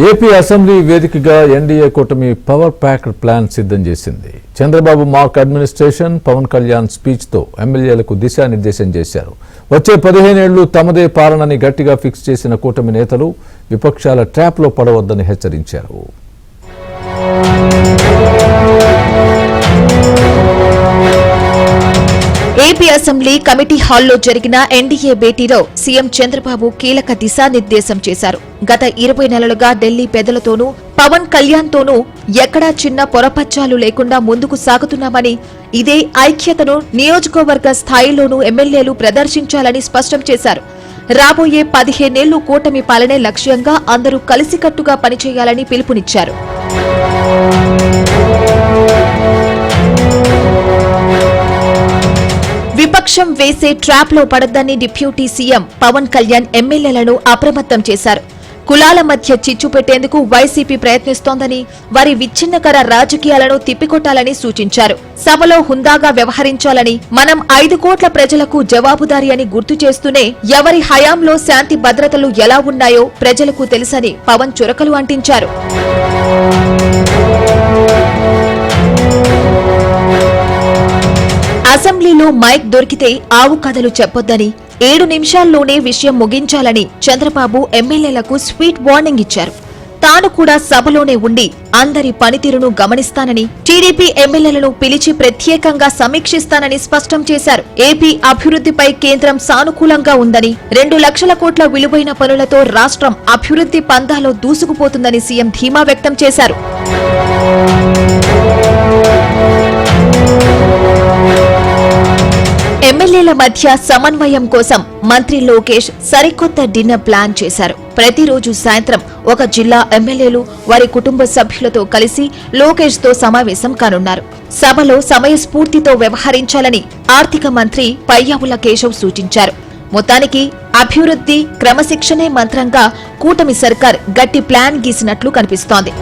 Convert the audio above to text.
AP assembly వేదికగా NDA కూటమి power packed plan సిద్ధం చేసింది. Chandrababu mark administration, Pawan Kalyan speech తో ఎమ్మెల్యేలకు దిశానిర్దేశం చేశారు. వచ్చే 15 ఏళ్లు తమదే పాలనని గట్టిగా ఫిక్స్ చేసిన కూటమి నేతలు విపక్షాల ట్రాప్ లో పడవద్దని హెచ్చరించారు. ఏపీ అసెంబ్లీ కమిటీ హాల్లో జరిగిన ఎన్డీఏ భేటీలో సీఎం చంద్రబాబు కీలక దిశానిర్దేశం చేశారు. గత 20 నెలలుగా ఢిల్లీ పెద్దలతోనూ పవన్ కళ్యాణ్ తోనూ ఎక్కడా చిన్న పొరపచ్చాలు లేకుండా ముందుకు సాగుతున్నామని, ఇదే ఐక్యతను నియోజకవర్గ స్థాయిలోనూ ఎమ్మెల్యేలు ప్రదర్శించాలని స్పష్టం చేశారు. రాబోయే 15 ఏళ్లు కూటమి పాలనే లక్ష్యంగా అందరూ కలిసికట్టుగా పనిచేయాలని పిలుపునిచ్చారు. విపక్షం వేసే ట్రాప్ లో పడద్దని డిప్యూటీ సీఎం పవన్ కళ్యాణ్ ఎమ్మెల్యేలను అప్రమత్తం చేశారు. కులాల మధ్య చిచ్చు పెట్టేందుకు వైసీపీ ప్రయత్నిస్తోందని, వారి విచ్ఛిన్నకర రాజకీయాలను తిప్పికొట్టాలని సూచించారు. సభలో హుందాగా వ్యవహరించాలని, మనం 5 కోట్ల ప్రజలకు జవాబుదారీ అని గుర్తు చేస్తూనే ఎవరి హయాంలో శాంతి భద్రతలు ఎలా ఉన్నాయో ప్రజలకు తెలుసని పవన్ చురకలు అంటించారు. అసెంబ్లీలో మైక్ దొరికితే ఆవు కథలు చెప్పొద్దని, 7 నిమిషాల్లోనే విషయం ముగించాలని చంద్రబాబు ఎమ్మెల్యేలకు స్వీట్ వార్నింగ్ ఇచ్చారు. తాను కూడా సభలోనే ఉండి అందరి పనితీరును గమనిస్తానని, టీడీపీ ఎమ్మెల్యేలను పిలిచి ప్రత్యేకంగా సమీక్షిస్తానని స్పష్టం చేశారు. ఏపీ అభివృద్ధిపై కేంద్రం సానుకూలంగా ఉందని, 2 లక్షల కోట్ల విలువైన పనులతో రాష్ట్రం అభివృద్ధి పందాలో దూసుకుపోతుందని సీఎం ధీమా వ్యక్తం చేశారు. ఎమ్మెల్యేల మధ్య సమన్వయం కోసం మంత్రి లోకేష్ సరికొత్త డిన్నర్ ప్లాన్ చేశారు. ప్రతిరోజు సాయంత్రం ఒక జిల్లా ఎమ్మెల్యేలు వారి కుటుంబ సభ్యులతో కలిసి లోకేష్ తో సమావేశం కానున్నారు. సభలో సమయస్ఫూర్తితో వ్యవహరించాలని ఆర్థిక మంత్రి పయ్యావుల కేశవ్ సూచించారు. మొత్తానికి అభివృద్ధి, క్రమశిక్షణే మంత్రంగా కూటమి సర్కార్ గట్టి ప్లాన్ గీసినట్లు కనిపిస్తోంది.